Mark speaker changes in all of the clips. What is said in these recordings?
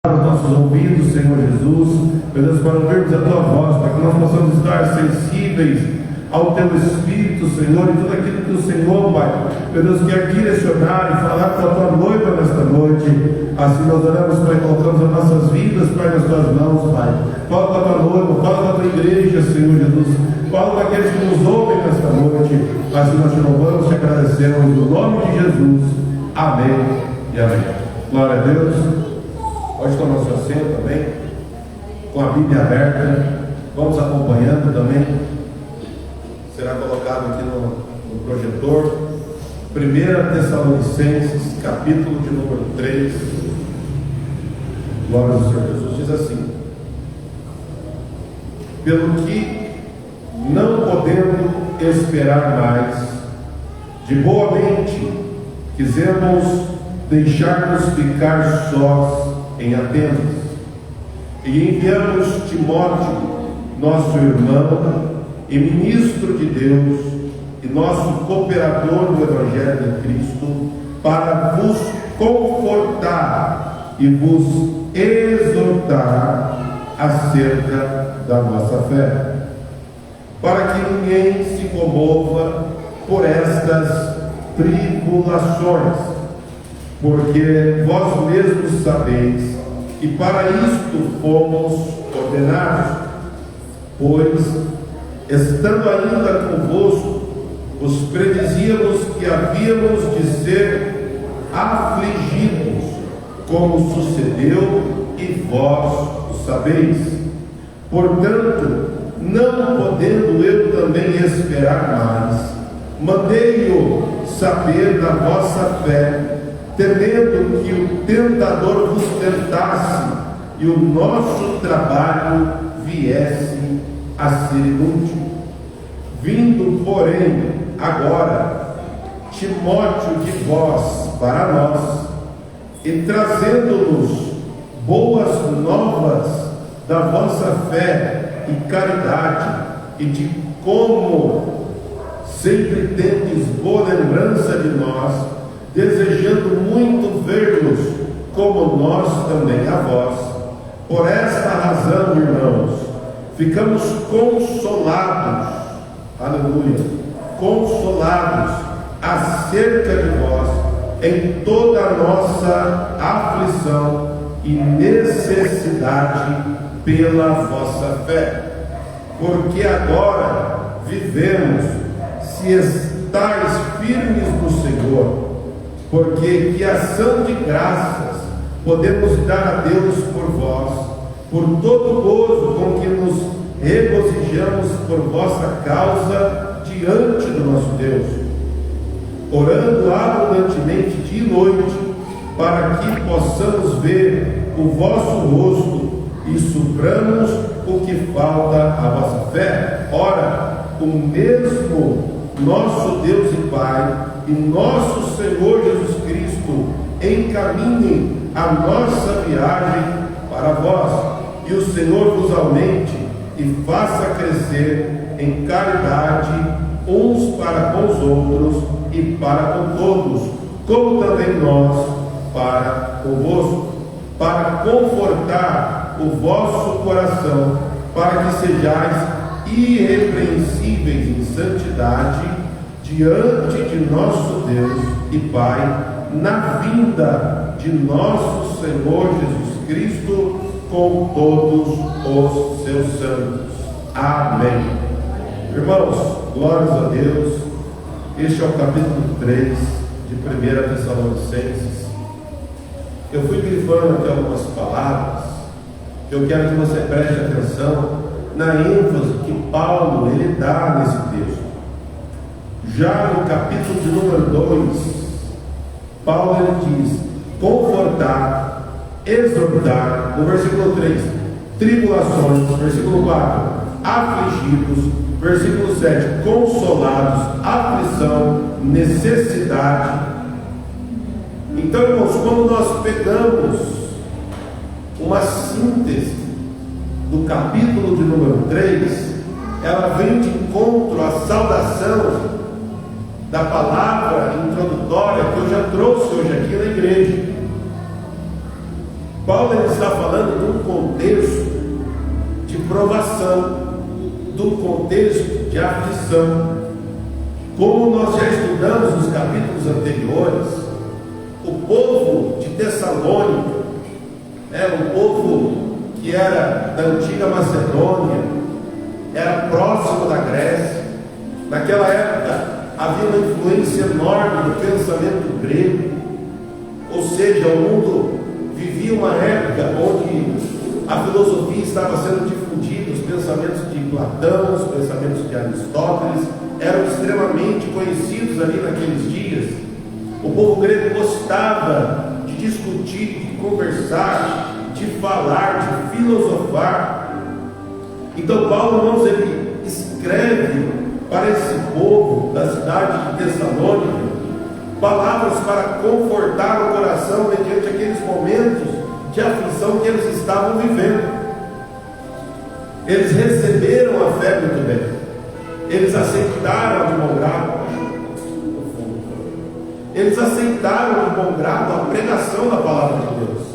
Speaker 1: os nossos ouvidos, Senhor Jesus, meu Deus, para ouvirmos a Tua voz, para que nós possamos estar sensíveis ao Teu Espírito, Senhor, e tudo aquilo que o Senhor, Pai, meu Deus, quer direcionar e falar com a Tua noiva nesta noite. Assim nós oramos, Pai, colocamos as nossas vidas, Pai, nas Tuas mãos, Pai. Fala com a Tua noiva, fala com a Tua igreja, Senhor Jesus, fala com aqueles que nos ouvem nesta noite. Assim nós te louvamos e te agradecemos, no nome de Jesus. Amém e amém. Glória a Deus. Pode tomar seu assento também, com a Bíblia aberta, vamos acompanhando também, será colocado aqui no projetor, 1 Tessalonicenses, capítulo de número 3, glória ao Senhor Jesus, diz assim: pelo que, não podendo esperar mais, de boa mente, quisemos deixar-nos ficar sós em Atenas, e enviamos Timóteo, nosso irmão e ministro de Deus e nosso cooperador no Evangelho de Cristo, para vos confortar e vos exortar acerca da nossa fé, para que ninguém se comova por estas tribulações, porque vós mesmos sabeis que para isto fomos ordenados, pois, estando ainda convosco, vos predizíamos que havíamos de ser afligidos, como sucedeu, e vós o sabeis. Portanto, não podendo eu também esperar mais, mandei-o saber da vossa fé, temendo que o tentador vos tentasse e o nosso trabalho viesse a ser inútil. Vindo, porém, agora Timóteo de vós para nós, e trazendo-nos boas novas da vossa fé e caridade, e de como sempre tendes boa lembrança de nós, desejando muito ver-nos, como nós também a vós. Por esta razão, irmãos, ficamos consolados, aleluia, consolados acerca de vós em toda a nossa aflição e necessidade pela vossa fé, porque agora vivemos, se estáis firmes no Senhor, porque que ação de graças podemos dar a Deus por vós, por todo o gozo com que nos regozijamos por vossa causa diante do nosso Deus, orando abundantemente dia e noite, para que possamos ver o vosso rosto e supramos o que falta à vossa fé. Ora, o mesmo nosso Deus e Pai e nosso Senhor Jesus Cristo encaminhem a nossa viagem para vós, e o Senhor vos aumente e faça crescer em caridade uns para com os outros e para com todos, como também nós para convosco, para confortar o vosso coração, para que sejais irrepreensíveis em santidade diante de nosso Deus e Pai, na vinda de nosso Senhor Jesus Cristo com todos os seus santos. Amém. Irmãos, glórias a Deus. Este é o capítulo 3 de 1 Tessalonicenses. Eu fui grifando aqui algumas palavras que eu quero que você preste atenção na ênfase que Paulo ele dá nesse texto. Já no capítulo de número 2, Paulo ele diz: confortar, exortar, no versículo 3, tribulações, versículo 4, afligidos, versículo 7, consolados, aflição, necessidade. Então, irmãos, quando nós pegamos uma síntese do capítulo de número 3, ela vem de encontro à saudação da palavra introdutória que eu já trouxe hoje aqui na igreja. Paulo ele está falando de um contexto de provação, de um contexto de aflição. Como nós já estudamos nos capítulos anteriores, o povo de Tessalônica era um povo que era da antiga Macedônia, era próximo da Grécia. Naquela época havia uma influência enorme do pensamento grego, ou seja, o mundo vivia uma época onde a filosofia estava sendo difundida, os pensamentos de Platão, os pensamentos de Aristóteles eram extremamente conhecidos ali naqueles dias. O povo grego gostava de discutir, de conversar, de falar, de filosofar. Então Paulo, irmãos, ele escreve para esse povo da cidade de Tessalônica palavras para confortar o coração mediante aqueles momentos de aflição que eles estavam vivendo. Eles receberam a fé muito bem, eles aceitaram de bom grado, eles aceitaram de bom grado a pregação da palavra de Deus.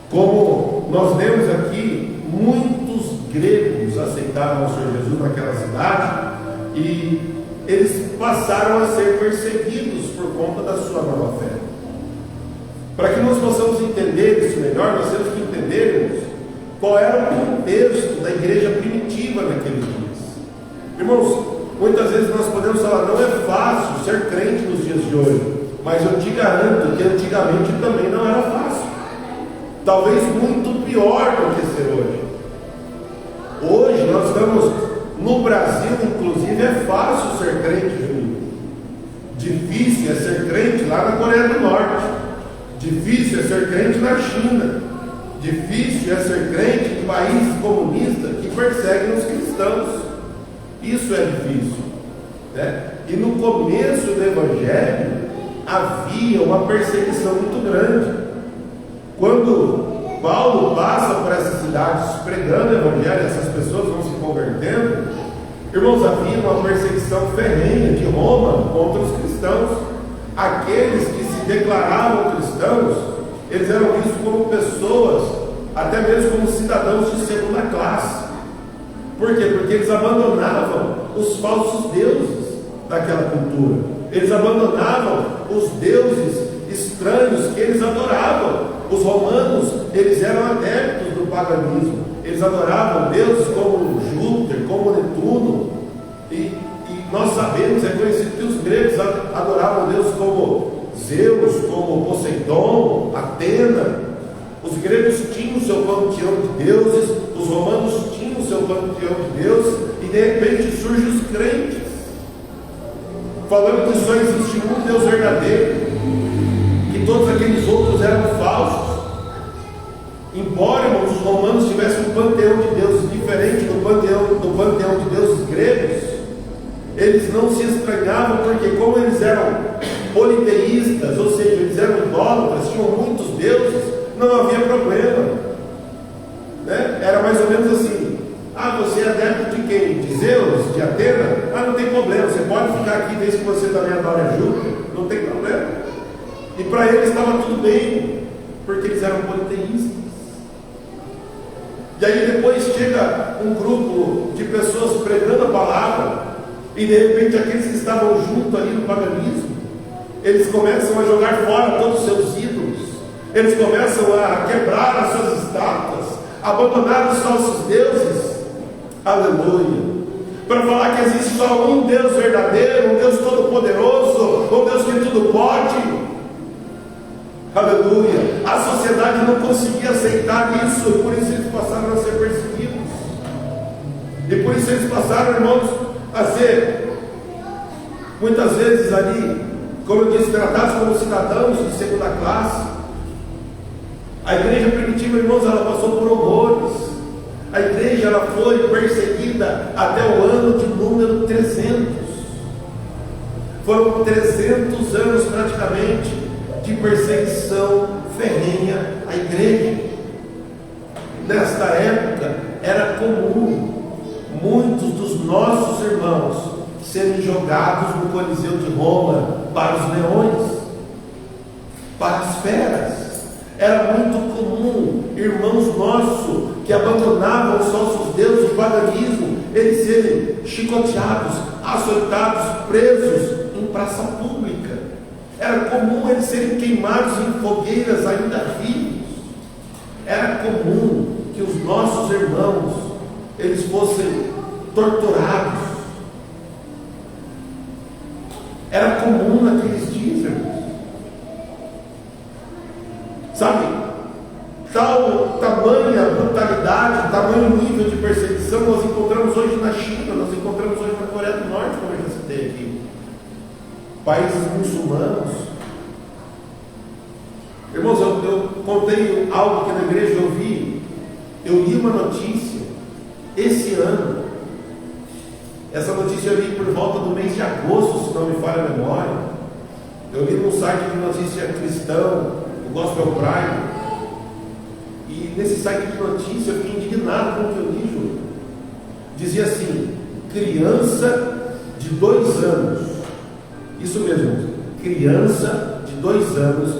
Speaker 1: Como nós lemos aqui, muitos gregos aceitaram o Senhor Jesus naquela cidade e eles passaram a ser perseguidos por conta da sua nova fé. Para que nós possamos entender isso melhor, nós temos que entendermos qual era o contexto da igreja primitiva naqueles dias. Irmãos, muitas vezes nós podemos falar, não é fácil ser crente nos dias de hoje, mas eu te garanto que antigamente também não era fácil. Talvez muito pior do que ser hoje. Hoje nós estamos no Brasil, inclusive é fácil ser crente, Juninho. Difícil é ser crente lá na Coreia do Norte. Difícil é ser crente na China. Difícil é ser crente em países comunistas que perseguem os cristãos. Isso é difícil, né? E no começo do Evangelho havia uma perseguição muito grande. Quando Paulo passa por essas cidades pregando o Evangelho, essas pessoas vão se convertendo, irmãos, havia uma perseguição ferrenha de Roma contra os cristãos. Aqueles que se declaravam cristãos, eles eram vistos como pessoas, até mesmo como cidadãos de segunda classe. Por quê? Porque eles abandonavam os falsos deuses daquela cultura. Eles abandonavam os deuses estranhos que eles adoravam. Os romanos, eles eram adeptos do paganismo. Eles adoravam deuses como Júpiter, como Netuno. E nós sabemos, é conhecido que os gregos adoravam deuses como Zeus, como Poseidon, Atena. Os gregos tinham o seu panteão de deuses, os romanos tinham o seu panteão de deuses, e de repente surgem os crentes, falando que só existe um Deus verdadeiro, que todos aqueles outros eram falsos. Embora, irmãos, os romanos tivessem um panteão de deuses diferente do panteão de deuses gregos, eles não se estranhavam, porque como eles eram politeístas, ou seja, eles eram idólatras, tinham muitos deuses, não havia problema, né? Era mais ou menos assim: ah, você é adepto de quem? De Zeus? De Atena? Ah, não tem problema, você pode ficar aqui desde que você também adora Júpiter, não tem problema. E para eles estava tudo bem, porque eles eram politeístas. E aí depois chega um grupo de pessoas pregando a palavra, e de repente aqueles que estavam junto ali no paganismo, eles começam a jogar fora todos os seus ídolos. Eles começam a quebrar as suas estátuas, abandonar os falsos deuses. Aleluia! Para falar que existe só um Deus verdadeiro, um Deus todo-poderoso, um Deus que tudo pode. Aleluia! A sociedade não conseguia aceitar isso, e por isso eles passaram a ser perseguidos. E por isso eles passaram, irmãos, a ser, muitas vezes ali, como eu disse, tratados como cidadãos de segunda classe. A igreja primitiva, irmãos, ela passou por horrores. A igreja, ela foi perseguida até o ano de número 300. Foram 300 anos praticamente de perseguição ferrenha à igreja. Nesta época era comum muitos dos nossos irmãos serem jogados no Coliseu de Roma para os leões, para as feras. Era muito comum irmãos nossos que abandonavam os falsos deuses, o paganismo, eles serem chicoteados, açoitados, presos em praça pública. Era comum eles serem queimados em fogueiras ainda vivos. Era comum que os nossos irmãos eles fossem torturados. Era comum naqueles dias, irmãos. Sabe, tamanha brutalidade, tamanho nível de perseguição nós encontramos hoje na China, nós encontramos hoje na Coreia do Norte, como eu já citei aqui. Países muçulmanos. Irmãos, eu contei algo que na igreja eu li uma notícia esse ano. Essa notícia eu li por volta do mês de agosto, se não me falha a memória. Eu li num site de notícia cristão, o Gospel Prime. E nesse site de notícia eu fiquei indignado com o que eu li, Júlio. Dizia assim: criança de 2 anos, isso mesmo, criança de 2 anos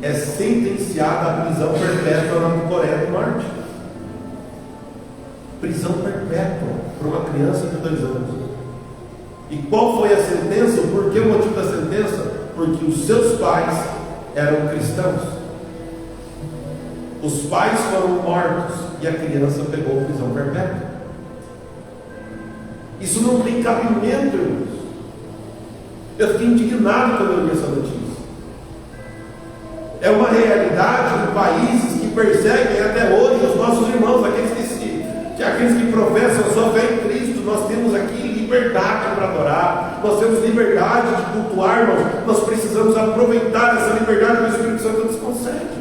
Speaker 1: é sentenciada à prisão perpétua na Coreia do Norte. Prisão perpétua para uma criança de 2 anos. E qual foi a sentença? Por que o motivo da sentença? Porque os seus pais eram cristãos. Os pais foram mortos e a criança pegou prisão perpétua. Isso não tem cabimento, irmãos. Eu fiquei indignado quando eu li essa notícia. É uma realidade de países que perseguem até hoje os nossos irmãos, aqueles que professam a sua fé em Cristo. Nós temos aqui liberdade para adorar, nós temos liberdade de cultuar, irmãos. Nós precisamos aproveitar essa liberdade que o Espírito Santo nos concede.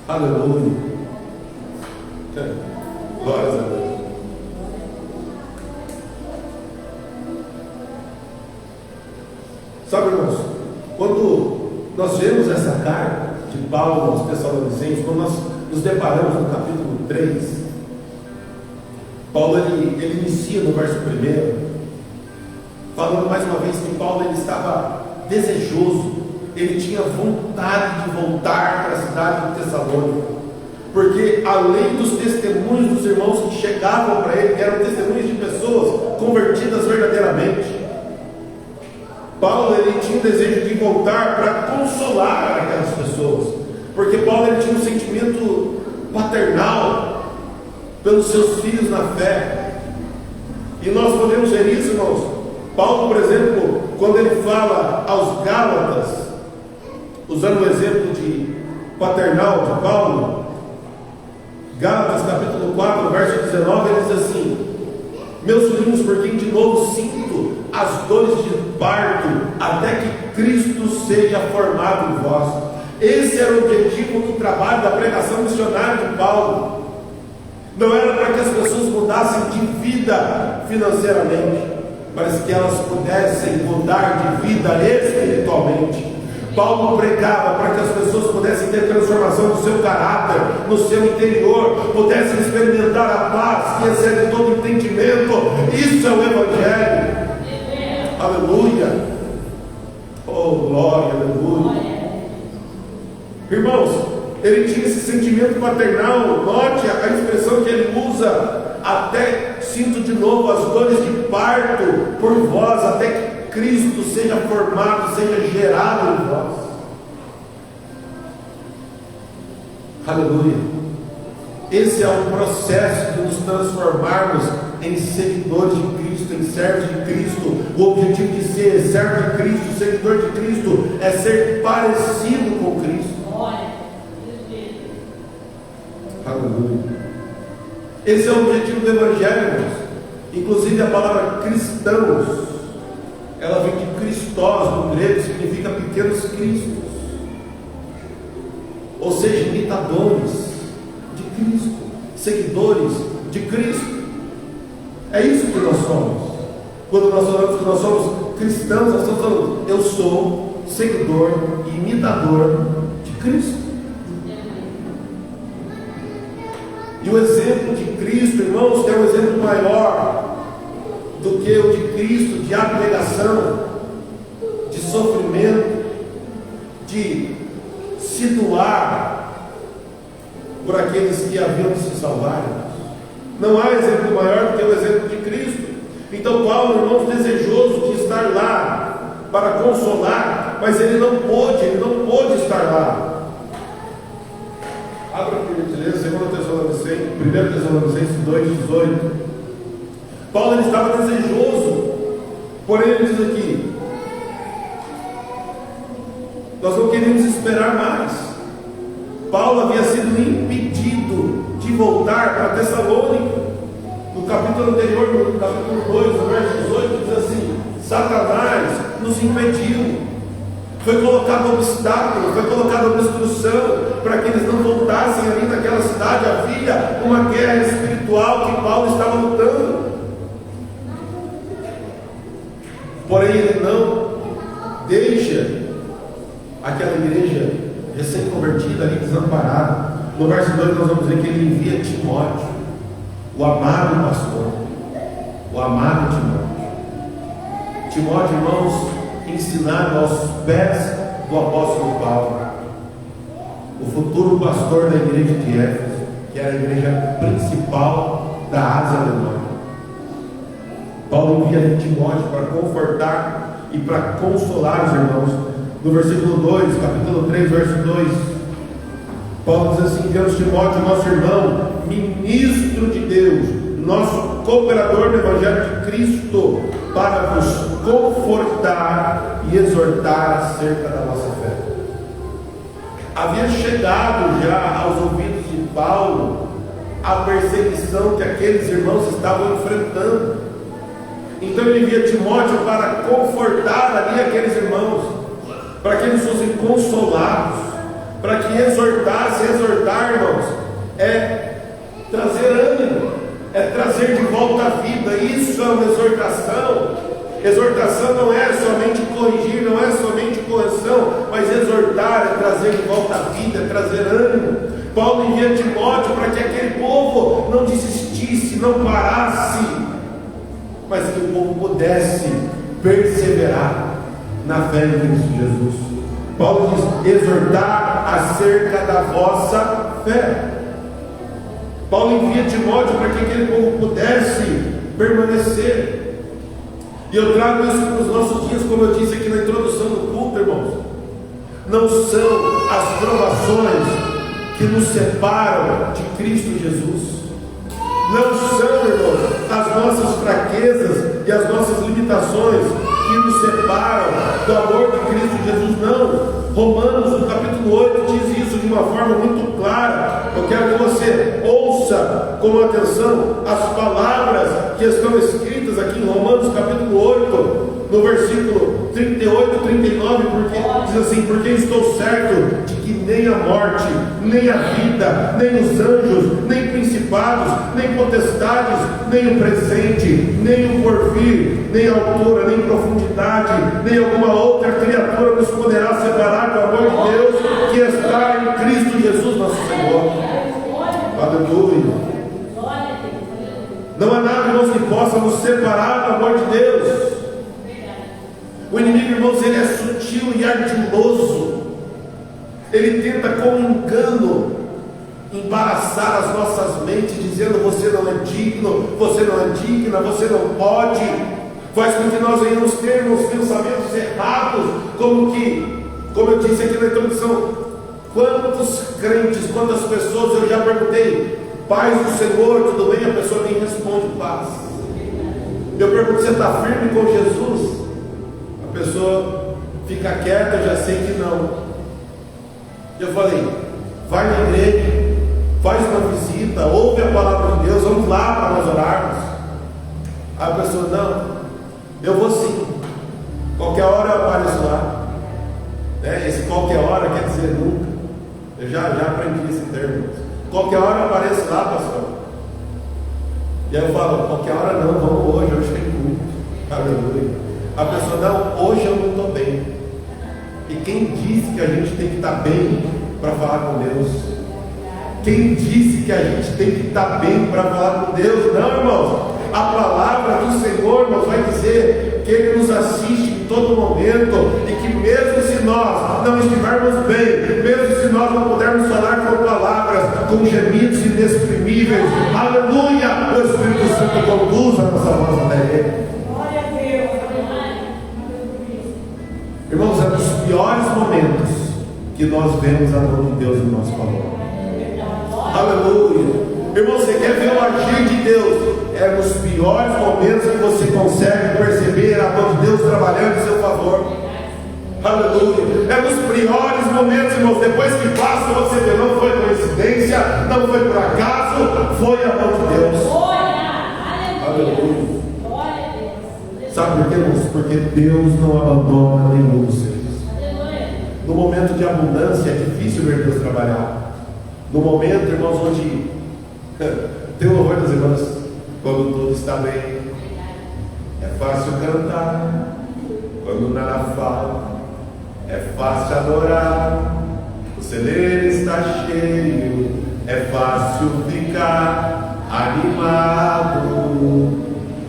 Speaker 1: Aleluia. Glórias a Deus. Sabe, irmãos, quando nós vemos essa carta de Paulo aos Tessalonicenses, quando nós nos deparamos no capítulo 3, Paulo ele inicia no verso 1, falando mais uma vez que Paulo ele estava desejoso, ele tinha vontade de voltar para a cidade de Tessalônica, porque além dos testemunhos dos irmãos que chegavam para ele, que eram testemunhos de pessoas convertidas verdadeiramente, Paulo ele tinha o desejo de voltar para consolar aquelas pessoas, porque Paulo ele tinha um sentimento paternal pelos seus filhos na fé. E nós podemos ver isso, irmãos. Paulo, por exemplo, quando ele fala aos Gálatas, usando o exemplo de paternal de Paulo, Gálatas capítulo 4, verso 19, ele diz assim: meus filhinhos, por quem de novo sinto as dores de parto, até que Cristo seja formado em vós. Esse era o objetivo do trabalho da pregação missionária de Paulo. Não era para que as pessoas mudassem de vida financeiramente, mas que elas pudessem mudar de vida espiritualmente. Paulo pregava para que as pessoas pudessem ter transformação do seu caráter, no seu interior, pudessem experimentar a paz que excede todo entendimento. Isso é o Evangelho. Aleluia. Oh, glória, aleluia. Irmãos, ele tinha esse sentimento paternal. Note a expressão que ele usa: até sinto de novo as dores de parto por vós, até que Cristo seja formado, seja gerado em vós. Aleluia. Esse é o processo de nos transformarmos em seguidores de Cristo, em servos de Cristo. O objetivo de ser servo de Cristo, seguidor de Cristo, é ser parecido com Cristo. Aleluia. Esse é o objetivo do Evangelho, irmãos. Inclusive a palavra cristãos, ela vem de Christos no grego, significa pequenos cristos, ou seja, imitadores de Cristo, seguidores de Cristo. É isso que nós somos. Quando nós falamos que nós somos cristãos, nós estamos falando: eu sou seguidor e imitador de Cristo. E o exemplo de Cristo, irmãos, é um exemplo maior do que o de Cristo, de abnegação, de sofrimento, de de se doar por aqueles que haviam de se salvar. Não há exemplo maior do que o exemplo de Cristo. Então Paulo, irmãos, desejoso de estar lá para consolar, mas ele não pôde estar lá. Abra por gentileza, 1 Tessalonicenses 2,18. Paulo ele estava desejoso, porém ele diz aqui: nós não queremos esperar mais. Paulo havia sido impedido de voltar para Tessalônica. No capítulo anterior, no capítulo 2, no verso 18, diz assim: Satanás nos impediu. Foi colocado obstáculo, foi colocada obstrução para que eles não voltassem ali naquela cidade. Havia uma guerra espiritual que Paulo estava lutando. Porém, ele não deixa aquela igreja recém-convertida ali desamparada. No verso 2 nós vamos ver que ele envia Timóteo, o amado pastor, o amado Timóteo. Timóteo, irmãos, ensinado aos pés do apóstolo Paulo, o futuro pastor da igreja de Éfeso, que era a igreja principal da Ásia Menor. Paulo envia Timóteo para confortar e para consolar os irmãos. No versículo 2, capítulo 3, verso 2, Paulo diz assim: enviamos Timóteo, nosso irmão, ministro de Deus, nosso cooperador no Evangelho de Cristo, para vos confortar e exortar acerca da nossa fé. Havia chegado já aos ouvidos de Paulo a perseguição que aqueles irmãos estavam enfrentando. Então ele envia Timóteo para confortar ali aqueles irmãos, para que eles fossem consolados, para que exortassem. Exortar, irmãos, é trazer ânimo, é trazer de volta a vida. Isso é uma exortação. Exortação não é somente corrigir, não é somente correção, mas exortar é trazer de volta a vida, é trazer ânimo. Paulo envia Timóteo para que aquele povo não desistisse, não parasse, mas que o povo pudesse perseverar na fé em Cristo Jesus. Paulo diz: exortar acerca da vossa fé. Paulo envia Timóteo para que aquele povo pudesse permanecer. E eu trago isso para os nossos dias, como eu disse aqui na introdução do culto, irmãos. Não são as provações que nos separam de Cristo Jesus. Não são, irmãos, as nossas fraquezas e as nossas limitações que nos separam do amor de Cristo Jesus, não. Romanos, no capítulo 8, diz isso de uma forma muito clara. Eu quero que você ouça com atenção as palavras que estão escritas aqui em Romanos, capítulo 8, no versículo 38 e 39, porque diz assim: porque estou certo de que nem a morte, nem a vida, nem os anjos, nem principados, nem potestades, nem o presente, nem o porvir, nem a altura, nem profundidade, nem alguma outra criatura nos poderá separar do amor de Deus que está em Cristo Jesus nosso Senhor. Aleluia. Não há nada, irmãos, que possa nos separar do amor de Deus. O inimigo, irmãos, ele é sutil e ardiloso. Ele tenta com engano embaraçar as nossas mentes, dizendo: você não é digno, você não é digna, você não pode. Faz com que nós venhamos ter uns pensamentos errados, como eu disse aqui na introdução, quantos crentes, quantas pessoas eu já perguntei: paz do Senhor, tudo bem? A pessoa nem responde paz. Eu pergunto: você está firme com Jesus? A pessoa fica quieta, eu já sei que não. Eu falei: vai na igreja, faz uma visita, ouve a palavra de Deus, vamos lá para nós orarmos. A pessoa: não, eu vou sim, qualquer hora eu apareço lá. Esse qualquer hora quer dizer nunca. Eu já aprendi esse termo. Qualquer hora eu apareço lá, pastor. E aí eu falo: qualquer hora não, vamos hoje tem culto. Aleluia. A pessoa: não, hoje eu não estou bem. E quem disse que a gente tem que estar bem para falar com Deus? Quem disse que a gente tem que estar bem para falar com Deus? Não, irmãos. A palavra do Senhor, irmãos, vai dizer que Ele nos assiste em todo momento, e que mesmo se nós não estivermos bem, mesmo se nós não pudermos falar com palavras, com gemidos inexprimíveis, aleluia, o Espírito Santo conduz a nossa voz até Ele. Irmãos, é dos piores momentos que nós vemos a mão de Deus em nosso favor. Aleluia. Irmão, você quer ver o agir de Deus? É nos piores momentos que você consegue perceber a mão de Deus trabalhando em seu favor. Aleluia. É nos piores momentos, irmãos. Depois que passa, você vê, não foi coincidência, não foi por acaso, foi a mão de Deus. Aleluia. Sabe por quê, irmãos? Porque Deus não abandona nenhum dos seus. No momento de abundância é difícil ver Deus trabalhar. No momento, irmãos, onde tem o louvor dos irmãos, quando tudo está bem, é fácil cantar. Quando nada falta, é fácil adorar. O celeiro está cheio, é fácil ficar animado.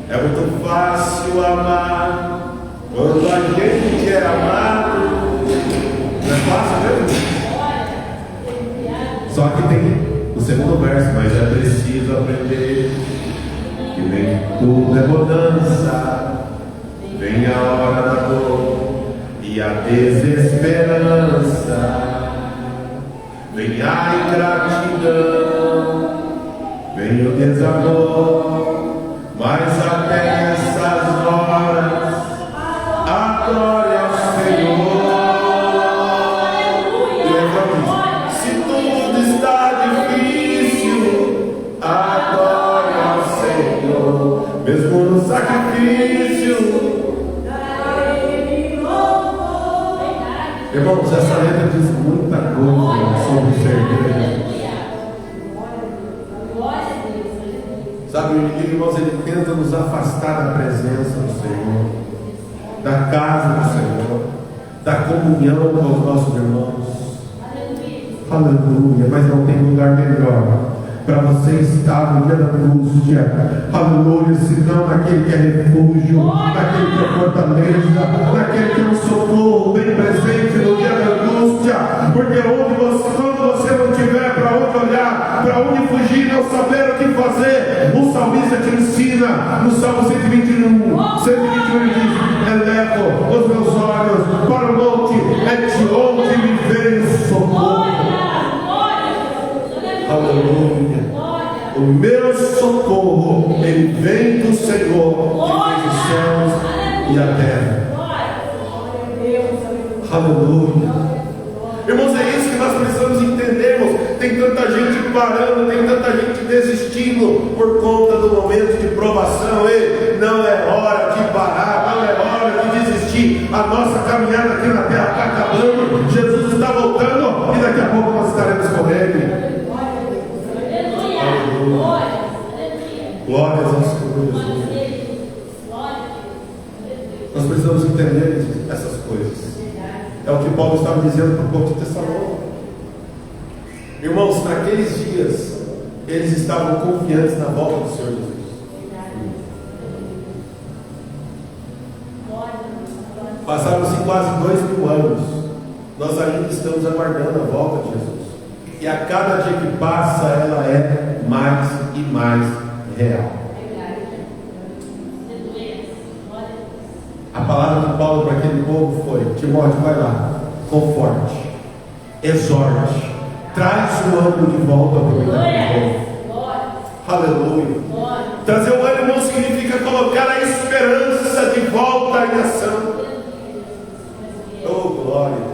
Speaker 1: É muito fácil amar quando a gente é amado. Não é fácil mesmo? Só que tem o segundo verso, mas é preciso aprender que nem tudo é bonança, vem a hora da dor e a desesperança, vem a ingratidão, vem o desamor, mas até essas horas adore ao Senhor. Se tudo está difícil, adore ao Senhor, mesmo no sacrifício. Irmãos, essa letra diz muita coisa sobre ser igreja. Sabe, o inimigo, irmãos, ele tenta nos afastar da presença do Senhor, da casa do Senhor, da comunhão com os nossos irmãos. Aleluia, mas não tem lugar melhor para você estar no dia da angústia. Aleluia, senão naquele que é refúgio, naquele que é fortaleza, naquele que é um socorro bem presente no dia da angústia. Porque quando você não tiver para onde olhar, para onde fugir, não saber o que fazer, o salmista te ensina no Salmo 121, 121 ele diz: elevo os meus olhos para o monte, é de onde me veio socorro. Aleluia. O meu socorro, ele vem do Senhor, que fez os céus e a terra. Aleluia. Irmãos, é isso que nós precisamos entendermos. Tem tanta gente parando, tem tanta gente desistindo por conta do momento de provação. E não é hora de parar, não é hora de desistir. A nossa caminhada aqui na terra está acabando. Jesus está voltando e daqui a pouco nós estaremos com Ele. Glórias ao Senhor Jesus. Nós precisamos entender essas coisas. É o que Paulo estava dizendo para o povo de Tessalônica. Irmãos, naqueles dias eles estavam confiantes na volta do Senhor Jesus. Passaram-se quase 2000 anos. Nós ainda estamos aguardando a volta de Jesus. E a cada dia que passa, ela é mais e mais real. A palavra de Paulo para aquele povo foi: Timóteo, vai lá, conforte, exorte, traz o ânimo de volta para o meio do povo. Aleluia. Trazer o ânimo significa colocar a esperança de volta em ação. Oh, glória.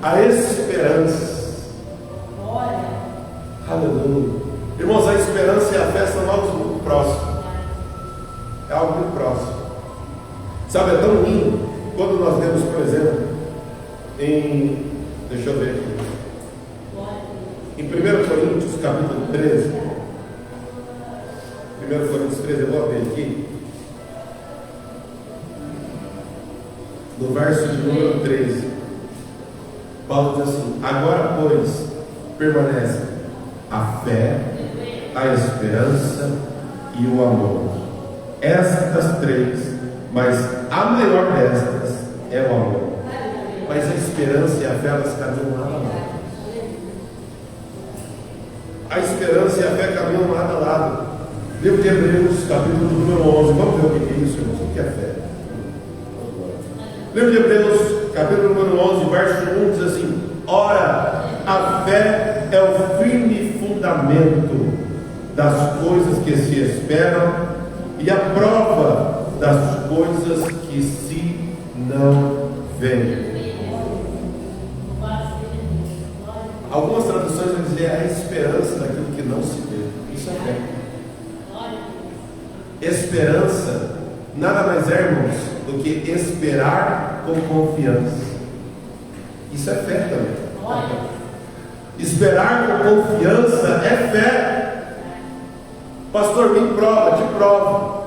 Speaker 1: A esperança. Aleluia. Irmãos, a esperança e a fé são algo muito próximo. É algo muito próximo. Sabe, é tão lindo quando nós vemos, por exemplo, deixa eu ver aqui, em 1 Coríntios capítulo 13. 1 Coríntios 13, eu vou abrir aqui. No verso de número 13, Paulo diz assim: agora, pois, permanece a fé, a esperança e o amor. Estas três, mas a maior destas é o amor. Mas a esperança e a fé, elas caminham lado a lado. A esperança e a fé caminham lado a lado. Livro de Hebreus, capítulo número 11. Vamos ver o que é isso, irmãos? O que é fé? Livro de Hebreus, capítulo número 11, verso 1, diz assim: ora, a fé é o firme fundamento das coisas que se esperam e a prova das coisas que se não veem. Algumas traduções vão dizer a esperança daquilo que não se vê. Isso é fé. Esperança nada mais é, irmãos, do que esperar com confiança. Isso é fé também. Esperar com confiança é fé. Pastor, me prova, te prova.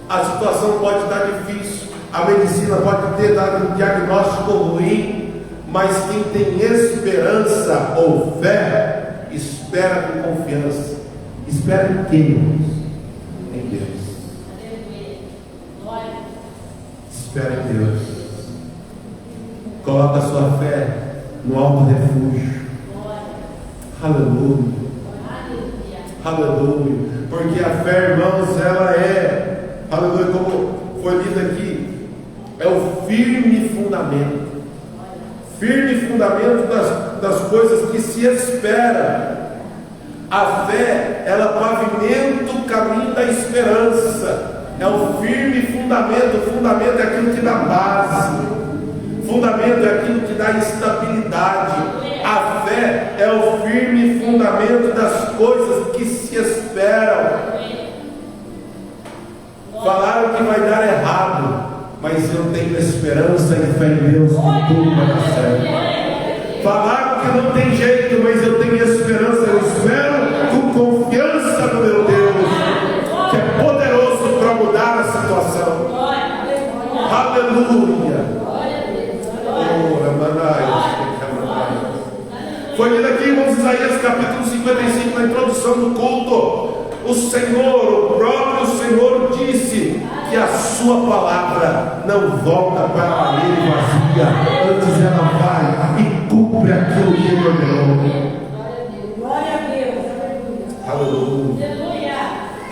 Speaker 1: A situação pode estar difícil, a medicina pode ter dado um diagnóstico ruim, mas quem tem esperança ou fé, espera com confiança. Espera em quem, irmãos? Em Deus. Espera em Deus. Coloca a sua fé no alto refúgio. Aleluia. Aleluia. Porque a fé, irmãos, ela é, aleluia, como foi lido aqui, é o firme fundamento. Firme fundamento das coisas que se espera. A fé, ela pavimenta o caminho da esperança. É o firme fundamento. O fundamento é aquilo que dá base. O fundamento é aquilo que dá estabilidade. A fé é o firme fundamento das coisas que se esperam. Falaram que vai dar errado, mas eu tenho esperança e fé em Deus que tudo vai dar certo. Falaram que não tem jeito, mas eu tenho esperança, eu espero com confiança no meu Deus, que é poderoso para mudar a situação. Aleluia. Foi lido aqui, irmãos, Isaías capítulo 55, na introdução do culto. O Senhor, o próprio Senhor disse que a sua palavra não volta para ele vazia, antes ela vai e cumpre aquilo que ele ordenou. Glória a Deus. Aleluia.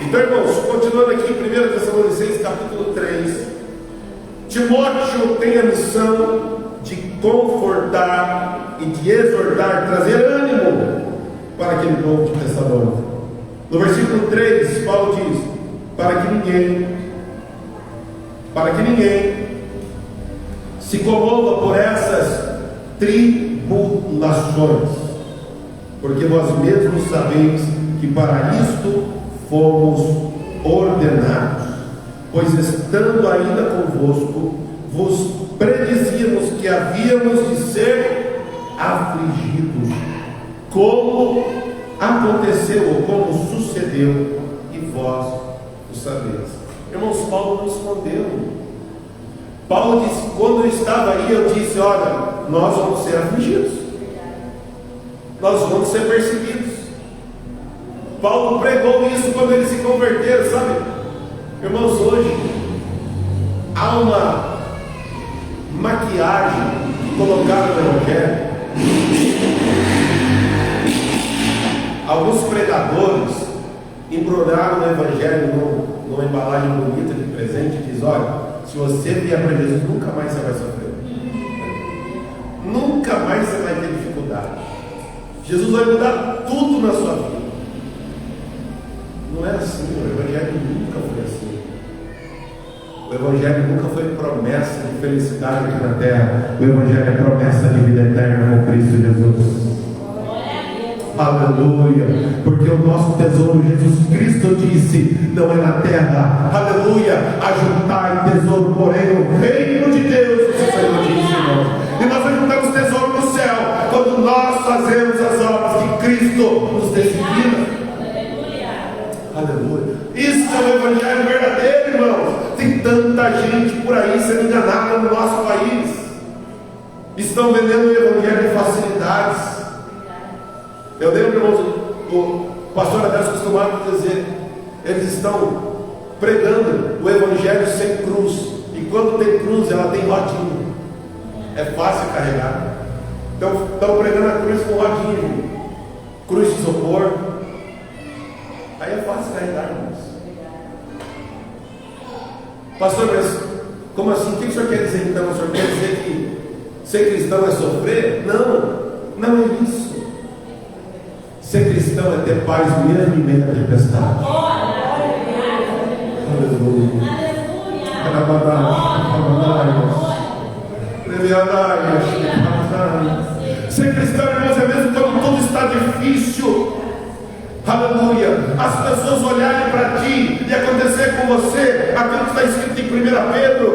Speaker 1: Então, irmãos, continuando aqui em 1 Tessalonicenses capítulo 3, Timóteo tem a missão de confortar e de exortar, trazer ânimo para aquele povo de Tessalônica. No versículo 3, Paulo diz: para que ninguém se comova por essas tribulações, porque vós mesmos sabeis que para isto fomos ordenados, pois estando ainda convosco, vos predizíamos que havíamos de ser afligidos, como aconteceu ou como sucedeu, e vós o sabeis. Irmãos, Paulo não escondeu. Paulo disse: quando eu estava aí, eu disse: olha, nós vamos ser afligidos, nós vamos ser perseguidos. Paulo pregou isso quando eles se converteram, sabe? Irmãos, hoje há uma maquiagem que colocaram no Evangelho. Alguns pregadores embrulharam no Evangelho numa embalagem bonita de presente e diz: olha, se você vier para Jesus, nunca mais você vai sofrer, nunca mais você vai ter dificuldade, Jesus vai mudar tudo na sua vida. Não é assim. O Evangelho nunca foi assim. O Evangelho nunca foi promessa de felicidade aqui na terra. O Evangelho é promessa de vida eterna com Cristo Jesus. Aleluia. Porque o nosso tesouro, Jesus Cristo disse, não é na terra. Aleluia. Ajuntai tesouro, porém, no reino de Deus. O Senhor disse, irmãos. E nós ajuntamos tesouro no céu quando nós fazemos as obras que Cristo nos disciplina. Aleluia. Isso é o Evangelho verdadeiro, irmãos. Tem tanta gente por aí sendo enganada no nosso país. Estão vendendo o Evangelho de facilidades. Eu lembro, irmãos, o pastor Adelso costumava dizer: eles estão pregando o Evangelho sem cruz. E E quando tem cruz, ela tem rodinha. É fácil carregar. Então, estão pregando a cruz com rodinha. Cruz de isopor. Aí é fácil carregar, irmãos. Pastor, mas como assim? O que o senhor quer dizer então? O senhor quer dizer que ser cristão é sofrer? Não, não é isso. Ser cristão é ter paz mesmo em meio à tempestade. Aleluia. Ser cristão, irmãos, é mesmo quando tudo está difícil. Aleluia. As pessoas olharem para ti e acontecer com você aquilo que está escrito em 1 Pedro.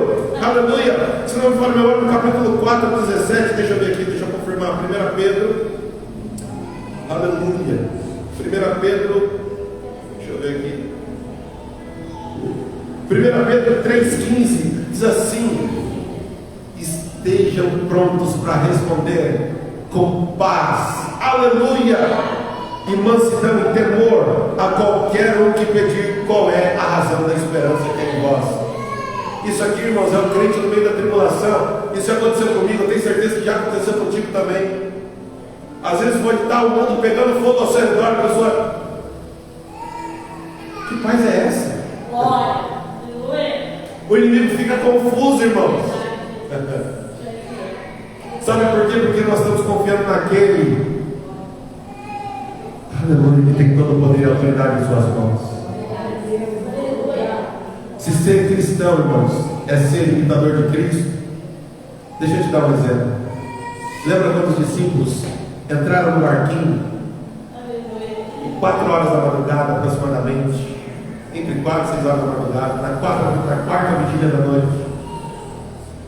Speaker 1: Aleluia. Se não me for meu no capítulo 4, 17. Deixa eu ver aqui, deixa eu confirmar. 1 Pedro. Aleluia. 1 Pedro. Deixa eu ver aqui. 1 Pedro 3,15 diz assim: estejam prontos para responder com paz, aleluia, e mansidão e temor a qualquer um que pedir qual é a razão da esperança que é em vós. Isso aqui, irmãos, é um crente no meio da tribulação. Isso aconteceu comigo, eu tenho certeza que já aconteceu contigo também. Às vezes pode estar o mundo pegando fogo ao seu redor, a pessoa: que paz é essa? O inimigo fica confuso, irmãos. Sabe por quê? Porque nós estamos confiando naquele, aleluia, que tem todo o poder e autoridade em suas mãos. Se ser cristão, irmãos, é ser imitador de Cristo, deixa eu te dar um exemplo. Lembra quando os discípulos entraram no barquinho 4 horas da madrugada aproximadamente, entre 4 e 6 horas da madrugada, na quarta vigília da noite?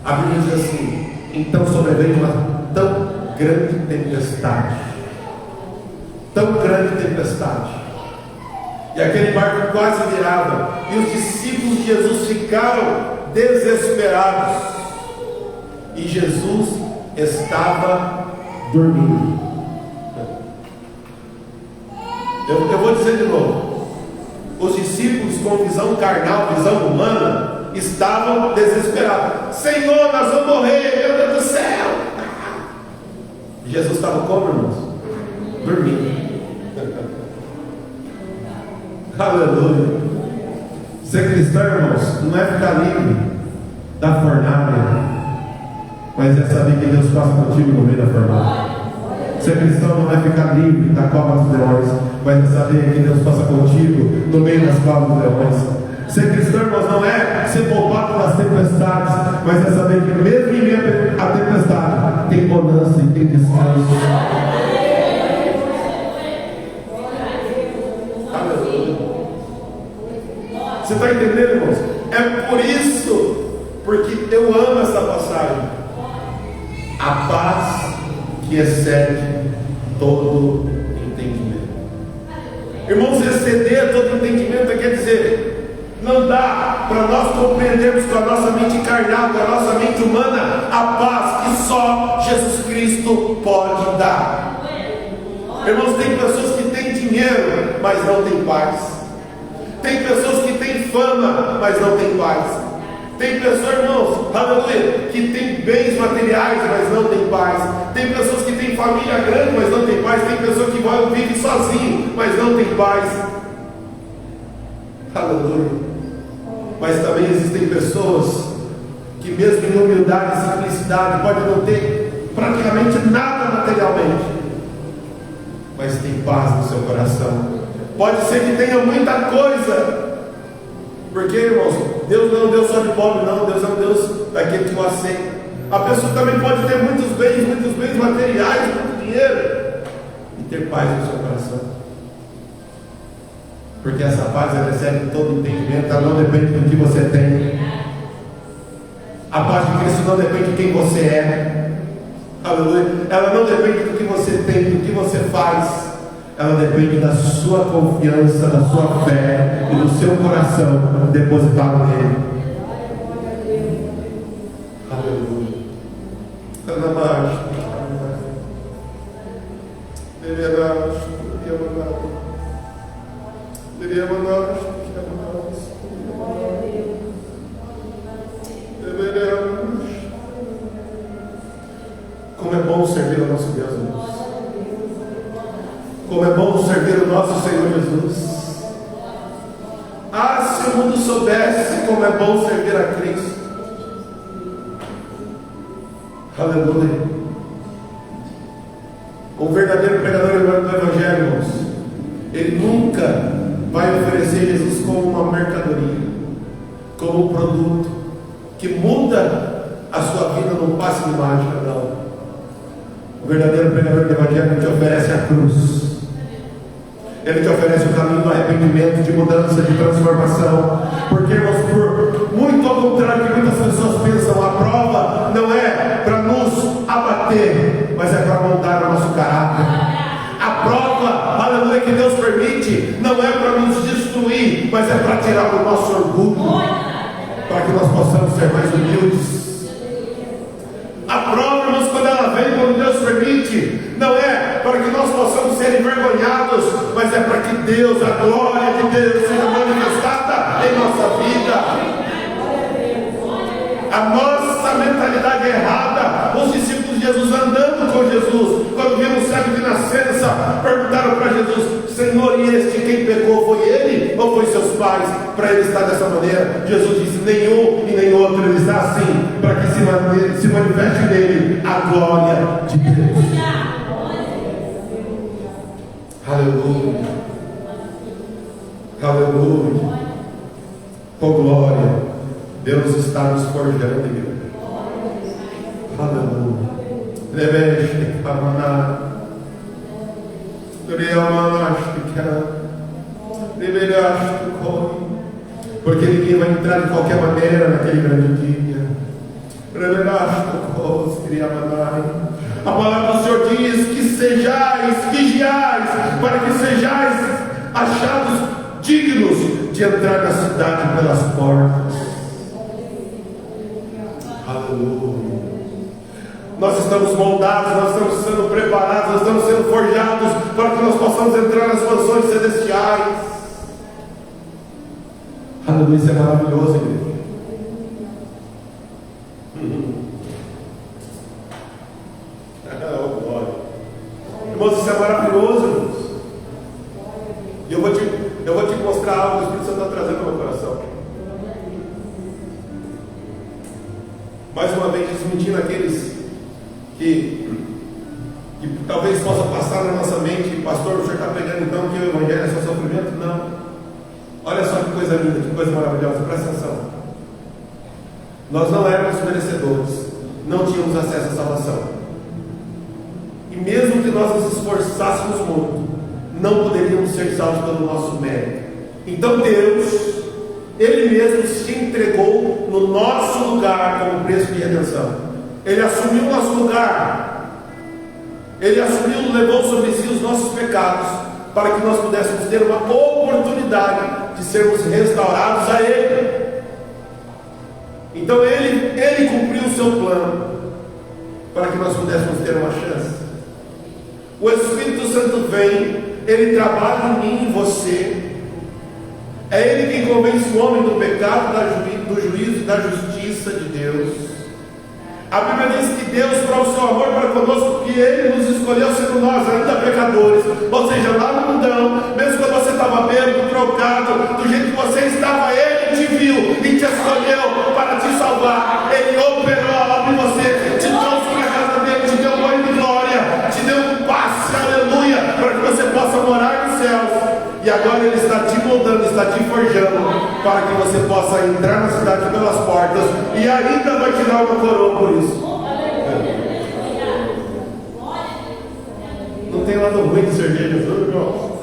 Speaker 1: A Bíblia diz assim: então sobreveio uma tão grande tempestade, e aquele barco quase virava, e os discípulos de Jesus ficaram desesperados, e Jesus estava dormindo. Eu vou dizer de novo: os discípulos, com visão carnal, visão humana, estavam desesperados. Senhor, nós vamos morrer, meu Deus do céu. Jesus estava como, irmãos? Dormindo. Aleluia. Ser cristão, irmãos, não é ficar livre da fornalha, mas é saber que Deus passa contigo no meio da fornalha. Ser cristão não é ficar livre da cova dos leões, mas é saber que Deus passa contigo no meio das covas dos leões. Ser cristão, irmãos, não é ser poupado das tempestades, mas é saber que mesmo em meio à tempestade tem bonança e tem descanso. Aleluia. Você está entendendo, irmãos? É por isso, porque eu amo essa passagem. A paz que excede todo entendimento. Irmãos, exceder todo entendimento quer dizer, não dá para nós compreendermos com a nossa mente carnal, com a nossa mente humana, a paz que só Jesus Cristo pode dar. Irmãos, tem pessoas que têm dinheiro, mas não têm paz. Tem pessoas que têm fama, mas não têm paz. Tem pessoas, irmãos, aleluia, que tem bens materiais, mas não tem paz. Tem pessoas que têm família grande, mas não tem paz. Tem pessoas que vivem sozinho, mas não tem paz. Aleluia. Mas também existem pessoas que mesmo em humildade e simplicidade podem não ter praticamente nada materialmente, mas tem paz no seu coração. Pode ser que tenha muita coisa, porque, irmãos, Deus não é um Deus só de pobre, não. Deus é um Deus daquele que o aceita. A pessoa também pode ter muitos bens materiais, muito dinheiro, e ter paz no seu coração, porque essa paz ela excede todo entendimento. Ela não depende do que você tem. A paz de Cristo não depende de quem você é. Aleluia. Ela não depende do que você tem, do que você faz. Ela depende da sua confiança, da sua fé e do seu coração depositado nele. Aleluia. Como é bom servir o nosso Senhor Jesus. Ah, se o mundo soubesse como é bom servir a Cristo. Aleluia. O verdadeiro pregador do Evangelho, irmãos, ele nunca vai oferecer Jesus como uma mercadoria, como um produto que muda a sua vida num passe de mágica, não. O verdadeiro pregador do Evangelho te oferece a cruz. Ele te oferece o caminho do arrependimento, de mudança, de transformação. Porque, irmãos, por muito ao contrário que muitas pessoas pensam, a prova não é para nos abater, mas é para moldar o nosso caráter. A prova, aleluia, que Deus permite, não é para nos destruir, mas é para tirar o nosso orgulho, para que nós possamos ser mais humildes. A prova, irmãos, quando ela vem, quando Deus permite, não é para que nós possamos ser envergonhados, mas é para que Deus, a glória de Deus, seja manifestada em nossa vida. A nossa mentalidade errada, os discípulos de Jesus andando com Jesus, quando viram o cego de nascença, perguntaram para Jesus: Senhor, e este quem pecou? Foi ele ou foi seus pais para ele estar dessa maneira? Jesus disse: nenhum e nem outro, ele está assim para que se manifeste nele a glória de Deus. Aleluia, aleluia, com glória. Deus está nos forjando, igreja. Aleluia. Leveste, Pamaná. Porque ninguém vai entrar de qualquer maneira naquele grande dia. A palavra do Senhor diz que sejais, vigiais, para que sejais achados dignos de entrar na cidade pelas portas. Aleluia. Nós estamos moldados, nós estamos sendo preparados, nós estamos sendo forjados para que nós possamos entrar nas mansões celestiais. Aleluia, isso é maravilhoso, igreja. Oh, glória. Irmãos, isso é maravilhoso, irmãos. E eu vou te mostrar algo que o Espírito Santo está trazendo no meu coração. Mais uma vez desmentindo aqueles que talvez possa passar na nossa mente: pastor, o senhor está pregando então que o Evangelho é só sofrimento? Não. Olha só que coisa linda, que coisa maravilhosa, presta atenção. Nós não éramos merecedores, não tínhamos acesso à salvação, e mesmo que nós nos esforçássemos muito, não poderíamos ser salvos pelo nosso mérito. Então Deus, Ele mesmo se entregou no nosso lugar como preço de redenção. Ele assumiu o nosso lugar. Ele assumiu, levou sobre si os nossos pecados, para que nós pudéssemos ter uma oportunidade de sermos restaurados a Ele. Então Ele cumpriu o seu plano, para que nós pudéssemos ter uma chance. O Espírito Santo vem, Ele trabalha em mim e em você. É Ele quem convence o homem do pecado, do juízo e da justiça de Deus. A Bíblia diz que Deus prova o seu amor para conosco, que Ele nos escolheu sendo nós ainda pecadores. Ou seja, lá no mundão, mesmo quando você estava bêbado, trocado, do jeito que você estava, Ele te viu e te escolheu para te salvar. Ele operou a obra em você, te trouxe para a casa dele, te deu um banho de glória, te deu um passe, aleluia, para que você possa morar nos céus. E agora Ele está te moldando, está te forjando, para que você possa entrar na cidade pelas portas, e ainda vai te dar uma coroa por isso. Não tem lado ruim de servir a Jesus, irmão.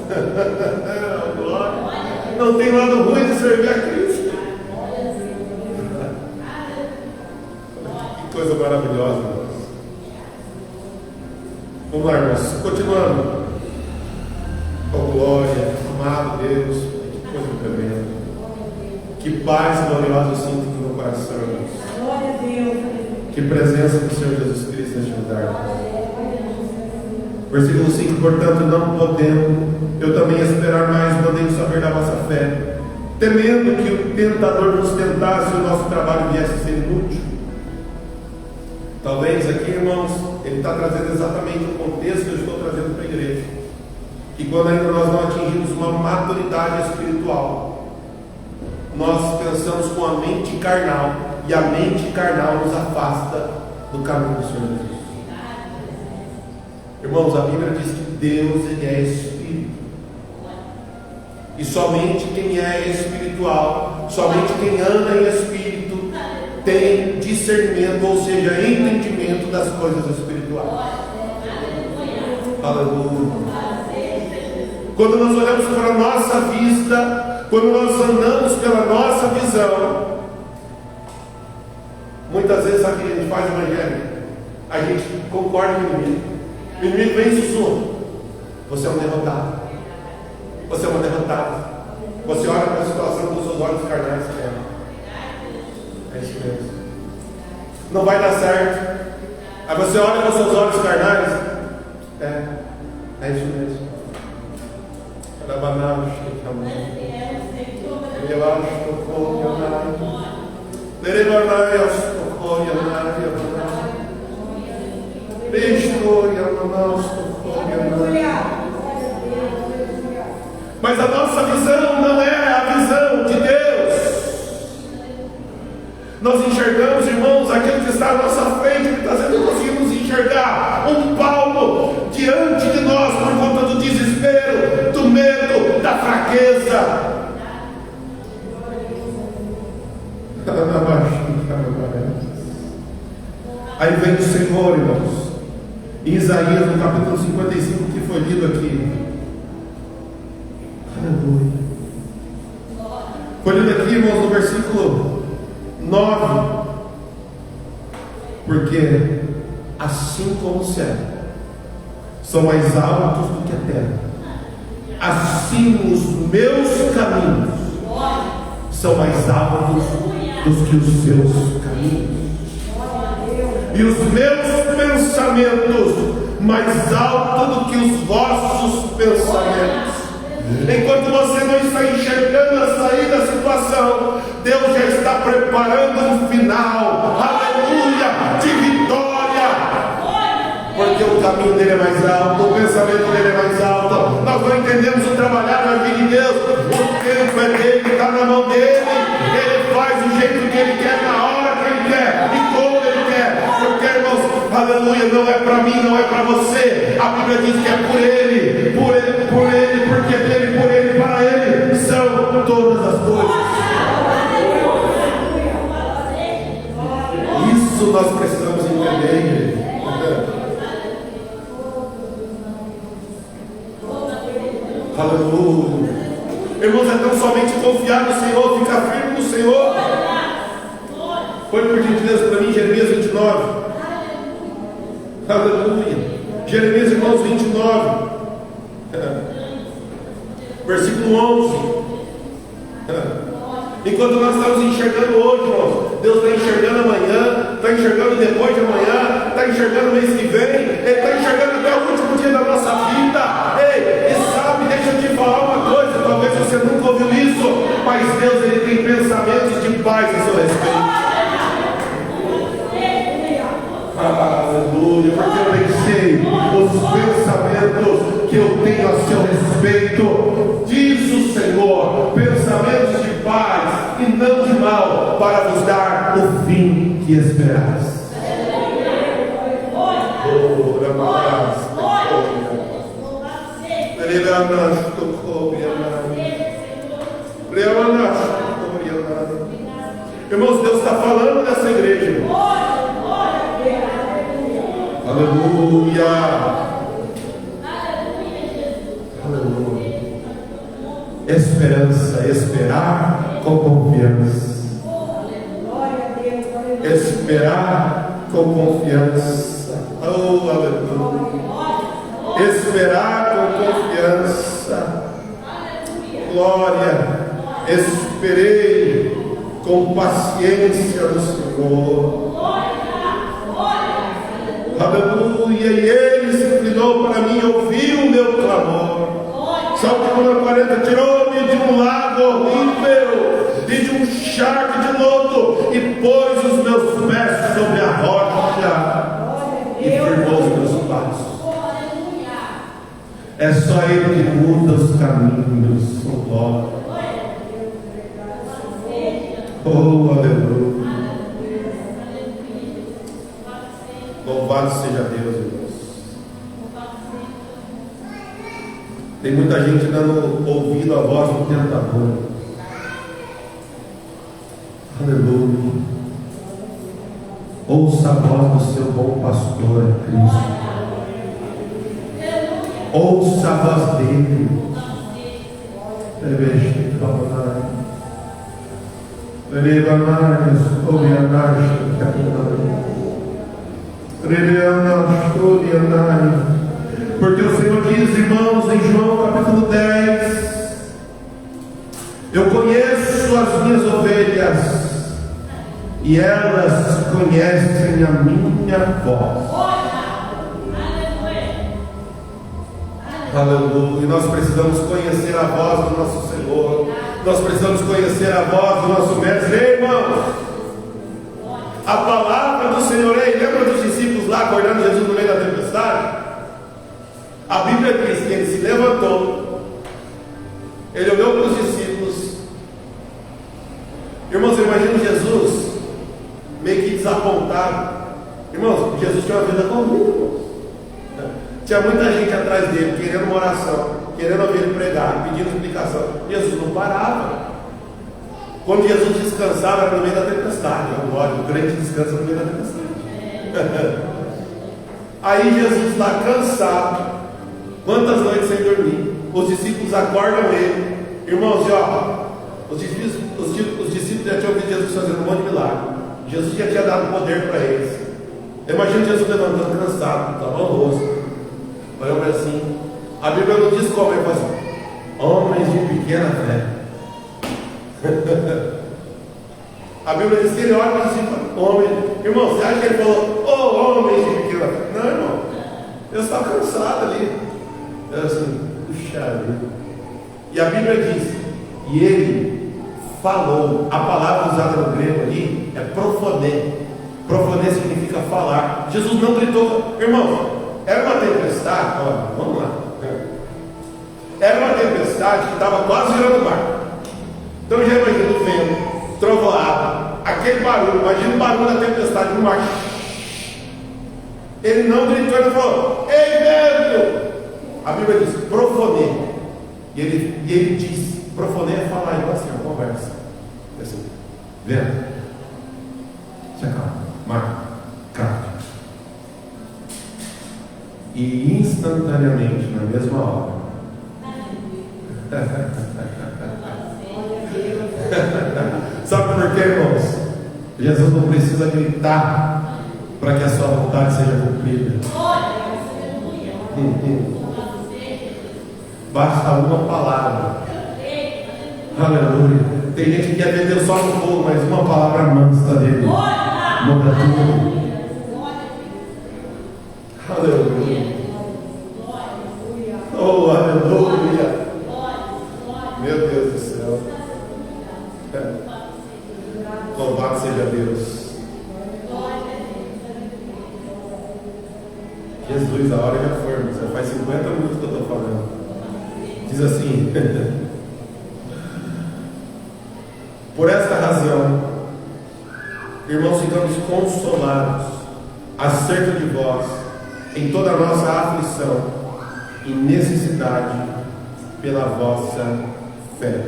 Speaker 1: Não tem lado ruim de servir a Cristo. Que coisa maravilhosa, irmãos. Vamos lá, irmãos, continuando. Oh glória, amado Deus, que coisa tremenda. Que paz gloriosa eu sinto no meu coração, irmãos.
Speaker 2: Glória a Deus.
Speaker 1: Que presença do Senhor Jesus Cristo neste lugar. Versículo 5: portanto, não podendo eu também esperar mais, mandei saber da vossa fé, temendo que o tentador nos tentasse e o nosso trabalho viesse a ser inútil. Talvez aqui, irmãos, ele está trazendo exatamente o contexto que eu estou trazendo para a igreja. que quando ainda nós não atingimos uma maturidade espiritual, nós pensamos com a mente carnal, e a mente carnal nos afasta do caminho do Senhor Jesus. Irmãos, a Bíblia diz que Deus, Ele é Espírito, e somente quem é espiritual, somente quem anda em Espírito, tem discernimento, ou seja, entendimento das coisas espirituais. Aleluia. Quando nós olhamos para a nossa vista, quando nós andamos pela nossa visão, muitas vezes sabe o que a gente faz no evangelho? A gente concorda com o inimigo. O inimigo vem e sussurra: você é um derrotado, você é uma derrotada. Você olha para a situação com os seus olhos carnais. É isso mesmo. Não vai dar certo. Aí você olha com os seus olhos carnais. É isso mesmo. Mas a nossa visão não é a visão de Deus. Nós enxergamos, irmãos, aquilo que está à nossa frente, que está sendo conseguimos enxergar um Paulo diante de nós por conta do desespero, do medo, da fraqueza. Aí vem o Senhor, irmãos, em Isaías, no capítulo 55, que foi lido aqui. Aleluia. Foi lido aqui, irmãos, no versículo 9. Porque assim como o céu são mais altos do que a terra, assim os meus caminhos são mais altos do que os seus caminhos, e os meus pensamentos mais altos do que os vossos pensamentos. Enquanto você não está enxergando a saída da situação, Deus já está preparando um final, aleluia, de vitória, porque o caminho dele é mais alto, o pensamento dele é mais alto. Nós não entendemos o trabalhar na vida de Deus. O tempo é dele, está na mão dele. Ele faz do jeito que ele quer, na hora que ele quer e como ele quer. Porque, irmãos, aleluia, não é para mim, não é para você. A Bíblia diz que é por ele, porque dele, por ele, para ele são todas as coisas. Isso nós precisamos entender. Aleluia. Irmãos, é tão somente confiar no Senhor, ficar firme no Senhor. Põe por gentileza para mim Jeremias 29. Aleluia. Jeremias, irmãos, 29, versículo 11. Enquanto nós estamos enxergando hoje, irmãos, Deus está enxergando amanhã, está enxergando depois de amanhã, está enxergando o mês que vem, Ele está enxergando até o último dia da nossa vida. Ei, e sabe, deixa eu te falar uma coisa, talvez você nunca ouviu isso, mas Deus, Ele tem pensamentos de paz a seu respeito. Aleluia, porque eu pensei os pensamentos que eu tenho a seu respeito, diz o Senhor, pensamentos de paz e não de mal, para vos dar o fim que esperais. Irmãos, Deus está falando nessa igreja, irmãos. Aleluia. Aleluia. Esperança, esperar com confiança. Esperar com confiança. Oh, aleluia. Esperar com confiança. Glória. Esperei com paciência no Senhor. Aleluia, e Ele se inclinou para mim, ouviu o meu clamor. Salmo 40, tirou-me de um lago horrível e de um charco de lodo, e pôs os meus pés sobre a rocha e firmou os meus passos. É só só Ele que muda os caminhos. Oh, glória. Oh, aleluia. Louvado seja Deus, irmãos. Tem muita gente dando ouvido à voz do tentador. Aleluia. Ouça a voz do seu bom pastor, Cristo. Ouça a voz dele. Porque o Senhor diz, irmãos, em João capítulo 10: eu conheço as minhas ovelhas e elas conhecem a minha voz. Aleluia. E nós precisamos conhecer a voz do nosso Senhor. Nós precisamos conhecer a voz do nosso Mestre. Ei, irmãos, a palavra do Senhor. Ei, lembra dos discípulos lá acordando Jesus no meio da tempestade? A Bíblia diz que ele se levantou, ele olhou para os discípulos. Irmãos, imagina Jesus meio que desapontado. Irmãos, Jesus tinha uma vida corrida, irmãos. Tinha muita gente atrás dele, querendo uma oração, querendo ouvir ele pregar, pedindo explicação. Jesus não parava. Quando Jesus descansava, era no meio da tempestade. O crente descansa no meio da tempestade. Aí Jesus está cansado. Quantas noites sem dormir? Os discípulos acordam ele. Irmãos, os discípulos já tinham ouvido Jesus fazendo um monte de milagre. Jesus já tinha dado poder para eles. Imagina Jesus levantando cansado, estava no rosto. Olha para assim. A Bíblia não diz como, ele fala assim: homens de pequena fé. A Bíblia diz que ele olha assim, homem. Irmão, você acha que ele falou, homens de pequena fé? Não, irmão. Eu estava cansado ali. Eu assim, puxa vida. E a Bíblia diz, e ele falou. A palavra usada no grego ali é profoné. Profoné significa falar. Jesus não gritou, irmão. Era uma tempestade, vamos lá. Era uma tempestade que estava quase virando o mar. Então já imagina o vento, trovoada, aquele barulho, imagina o barulho da tempestade no mar. Ele não gritou, ele falou, ei vento! A Bíblia diz, profoné. E ele diz, profoné é falar, igual assim, uma conversa. Assim, vento, se acalma, mar, calma. E instantaneamente, na mesma hora, sabe por quê, irmãos? Jesus não precisa gritar para que a sua vontade seja cumprida. Basta uma palavra. Aleluia. Tem gente que quer vender só no fogo, mas uma palavra mansa dele muda tudo. Aleluia. Oh, aleluia. Meu Deus do céu. Louvado seja Deus. Jesus, a hora já foi, você faz 50 minutos que eu estou falando. Diz assim: por esta razão, irmãos, ficamos consolados acerca de vós em toda a nossa aflição e necessidade pela vossa fé.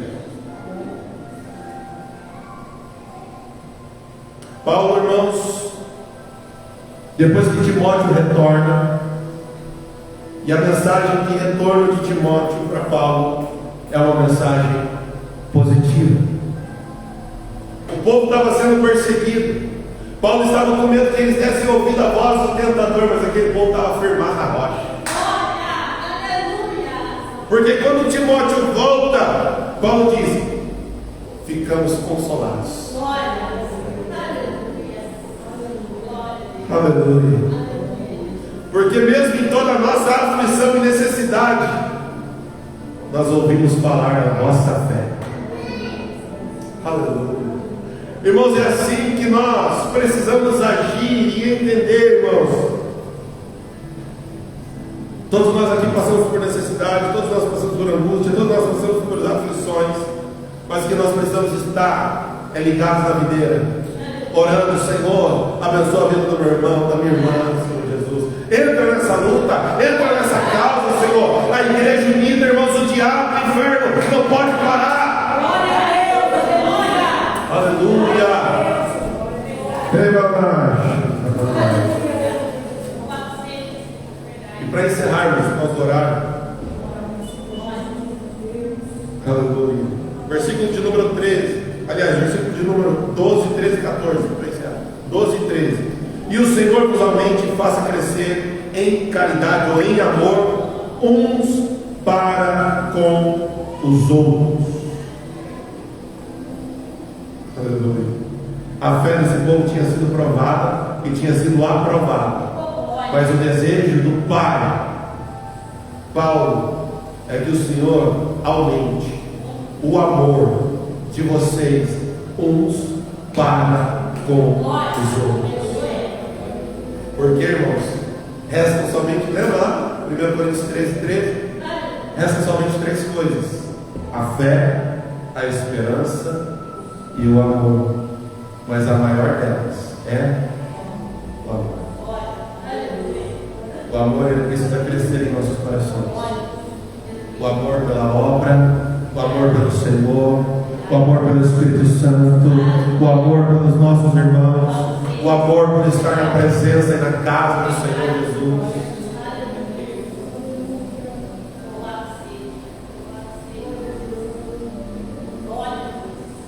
Speaker 1: Paulo, irmãos, depois que Timóteo retorna, e a mensagem de retorno de Timóteo para Paulo é uma mensagem positiva. O povo estava sendo perseguido. Paulo estava com medo que eles dessem ouvido a voz do tentador, mas aquele povo estava firmado na rocha. Porque quando Timóteo volta, Paulo diz: ficamos consolados. Aleluia. Porque mesmo em toda a nossa aflição e necessidade, nós ouvimos falar da nossa fé. Aleluia. Irmãos, é assim que nós precisamos agir e entender, irmãos. Todos nós aqui passamos por necessidade, todos nós passamos por angústia, todos nós passamos por aflições, mas que nós precisamos estar ligados na videira, orando: Senhor, abençoa a vida do meu irmão, da minha irmã, Senhor Jesus. Entra nessa luta, entra nessa causa, Senhor. A igreja unida, irmãos, o diabo, o inferno não pode parar.
Speaker 2: Glória a Deus, aleluia.
Speaker 1: E para encerrarmos nosso horário, aleluia. Versículo de número 13, aliás, versículo de número 12, 13 e 14, para encerrar. 12 e 13. E o Senhor vos aumente e faça crescer em caridade ou em amor uns para com os outros. Aleluia. A fé desse povo tinha sido provada e tinha sido aprovada, mas o desejo do Pai, Paulo, é que o Senhor aumente o amor de vocês uns para com os outros. Porque, irmãos, restam somente, lembra lá, 1 Coríntios 13, restam somente 3 coisas: a fé, a esperança e o amor. Mas a maior delas é o amor. O amor, ele precisa crescer em nossos corações. O amor pela obra, o amor pelo Senhor, o amor pelo Espírito Santo, o amor pelos nossos irmãos, o amor por estar na presença e na casa do Senhor Jesus.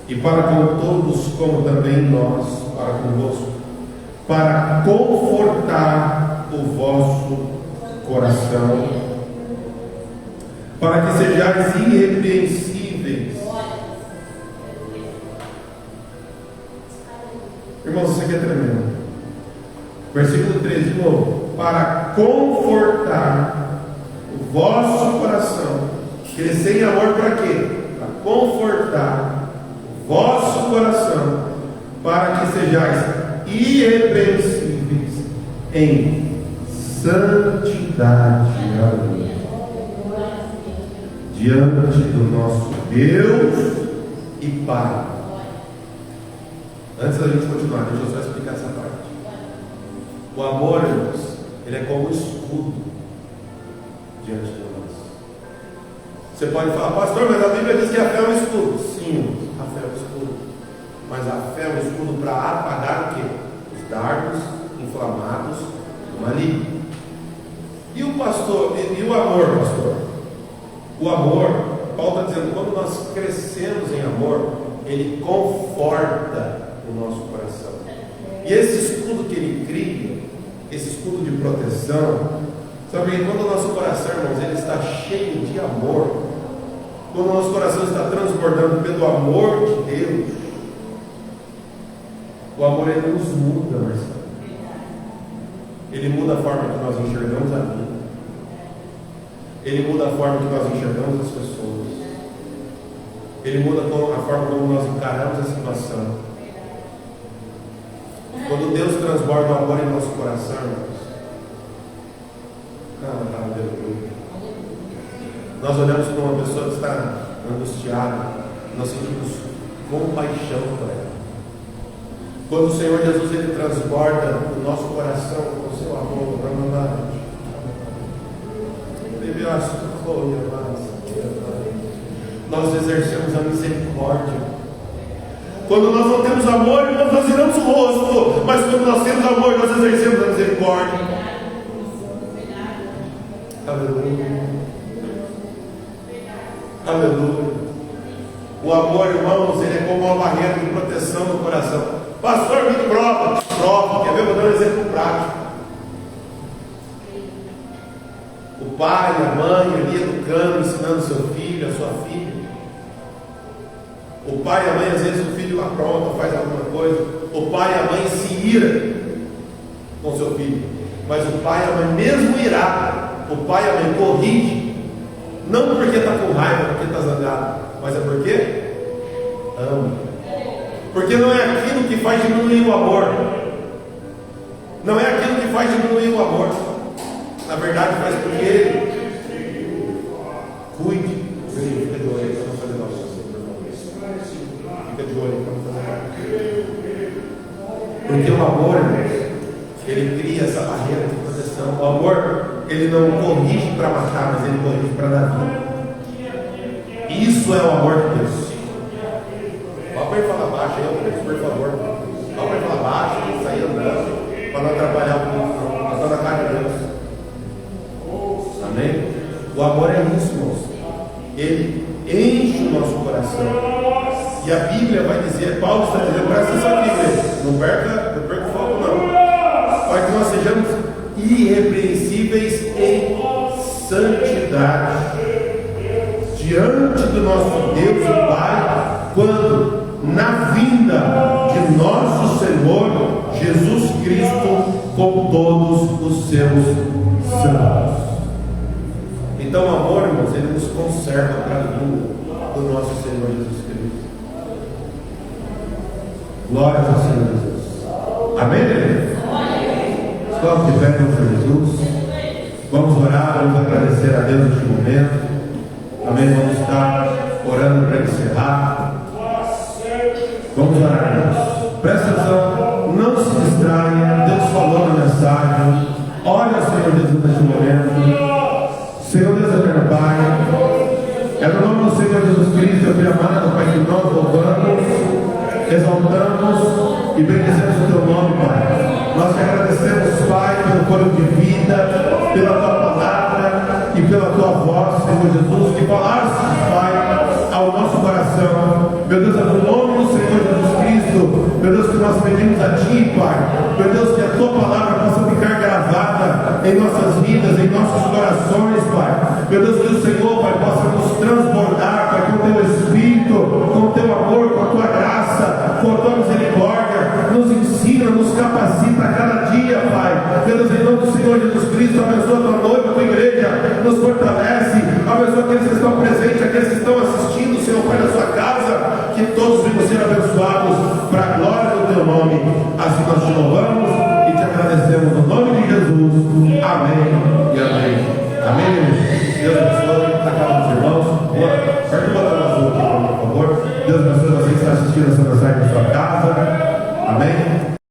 Speaker 1: E para com todos, como também nós, para convosco, para confortar o vosso coração, para que sejais irrepreensíveis. Irmãos, isso aqui é tremendo. Versículo 13 de novo: para confortar o vosso coração. Crescer em amor para quê? Para confortar o vosso coração, para que sejais irrepreensíveis em santidade, diante do nosso Deus e Pai. Antes da gente continuar, deixa eu só explicar essa parte. O amor, irmãos, ele é como um escudo diante de nós. Você pode falar: pastor, mas a Bíblia diz que a fé é um escudo. Sim, a fé é um escudo. Mas a fé é um escudo para apagar o quê? Os dardos inflamados do maligno. E o pastor, e o amor, pastor? O amor, Paulo está dizendo, quando nós crescemos em amor, ele conforta o nosso coração. E esse escudo que ele cria, esse escudo de proteção, sabe que quando o nosso coração, irmãos, ele está cheio de amor, quando o nosso coração está transbordando pelo amor de Deus, o amor, ele nos muda, Marcelo. Ele muda a forma que nós enxergamos a vida. Ele muda a forma que nós enxergamos as pessoas. Ele muda a forma como nós encaramos a situação. Quando Deus transborda o amor em nosso coração, irmãos, nós olhamos para uma pessoa que está angustiada, nós sentimos compaixão por ela. Quando o Senhor Jesus, ele transborda o nosso coração com o seu amor, nós exercemos a misericórdia. Quando nós não temos amor, nós viramos o rosto, mas quando nós temos amor, nós exercemos a misericórdia. Aleluia. Aleluia. O amor, irmãos, ele é como uma barreira de proteção no coração. Pastor, me prova. Quer ver? Vou dar um exemplo prático. O pai, a mãe ali educando, ensinando seu filho, a sua filha. O pai e a mãe, às vezes o filho apronta, faz alguma coisa. O pai e a mãe se ira com seu filho. Mas o pai e a mãe, mesmo irado, o pai e a mãe corrige. Não porque está com raiva, porque está zangado, mas é porque ama. Porque não é aquilo que faz diminuir o amor. Não é aquilo que faz diminuir o amor. Na verdade, faz por Ele. Cuide. Fica de olho para não fazer mal. Fica de olho para não fazer mal. Porque o amor, ele cria essa barreira de proteção. O amor, ele não corrige para matar, mas ele corrige para dar vida. Isso é o amor de Deus. Vamos falar baixo aí, por favor. Vamos falar baixo e sair andando para não atrapalhar o mundo. Nós estamos na casa de Deus. Amém? O amor é isso, moço. Ele enche o nosso coração. E a Bíblia vai dizer, Paulo está dizendo, presta atenção aqui, igreja. Não perca o foco, não. Para que nós sejamos irrepreensíveis em santidade diante do nosso Deus e Pai, quando na vinda de nosso Senhor Jesus Cristo com todos os seus santos. Então, o amor, irmãos, ele nos conserva para a vinda do nosso Senhor Jesus Cristo. Glória ao Senhor Jesus. Amém, igreja? Vamos de pé com Jesus. Vamos orar, vamos agradecer a Deus neste momento. Amém? Vamos estar orando para encerrar. Vamos orar, irmãos. Presta atenção, não se distraia. Deus falou na mensagem. Olha ao Senhor Jesus neste momento. Senhor Deus eterno Pai, é no nome do Senhor Jesus Cristo, Filho amado, Pai, que nós louvamos, exaltamos e bendizemos o Teu nome, Pai. Nós te agradecemos, Pai, pelo fôlego de vida, pela Tua palavra e pela Tua voz, Senhor Jesus, que falaste, Pai, ao nosso coração. Meu Deus, é no nome do Senhor Jesus Cristo, meu Deus, que nós pedimos a Ti, Pai, meu Deus, que a Tua palavra possa ficar gravada em nossas vidas, em nossos corações, Pai. Meu Deus, que o Senhor, Pai, possa nos transbordar, Pai, com o Teu Espírito, com o Teu amor, com a Tua graça, com a Tua misericórdia. Nos ensina, nos capacita a cada dia, Pai. Meu Deus, em nome do Senhor Jesus Cristo, abençoa a Tua noiva, a Tua igreja, nos fortalece, abençoa aqueles que estão presentes, aqueles que estão assistindo, Senhor, Pai, na Sua casa, que todos venham ser abençoados para a glória do Teu nome. Assim nós te louvamos e te agradecemos no nome de Jesus. Amém e amém. Amém. Deus abençoe a cada um dos irmãos. Pode botar o azul aqui, por favor. Deus abençoe você que está assistindo essa mensagem.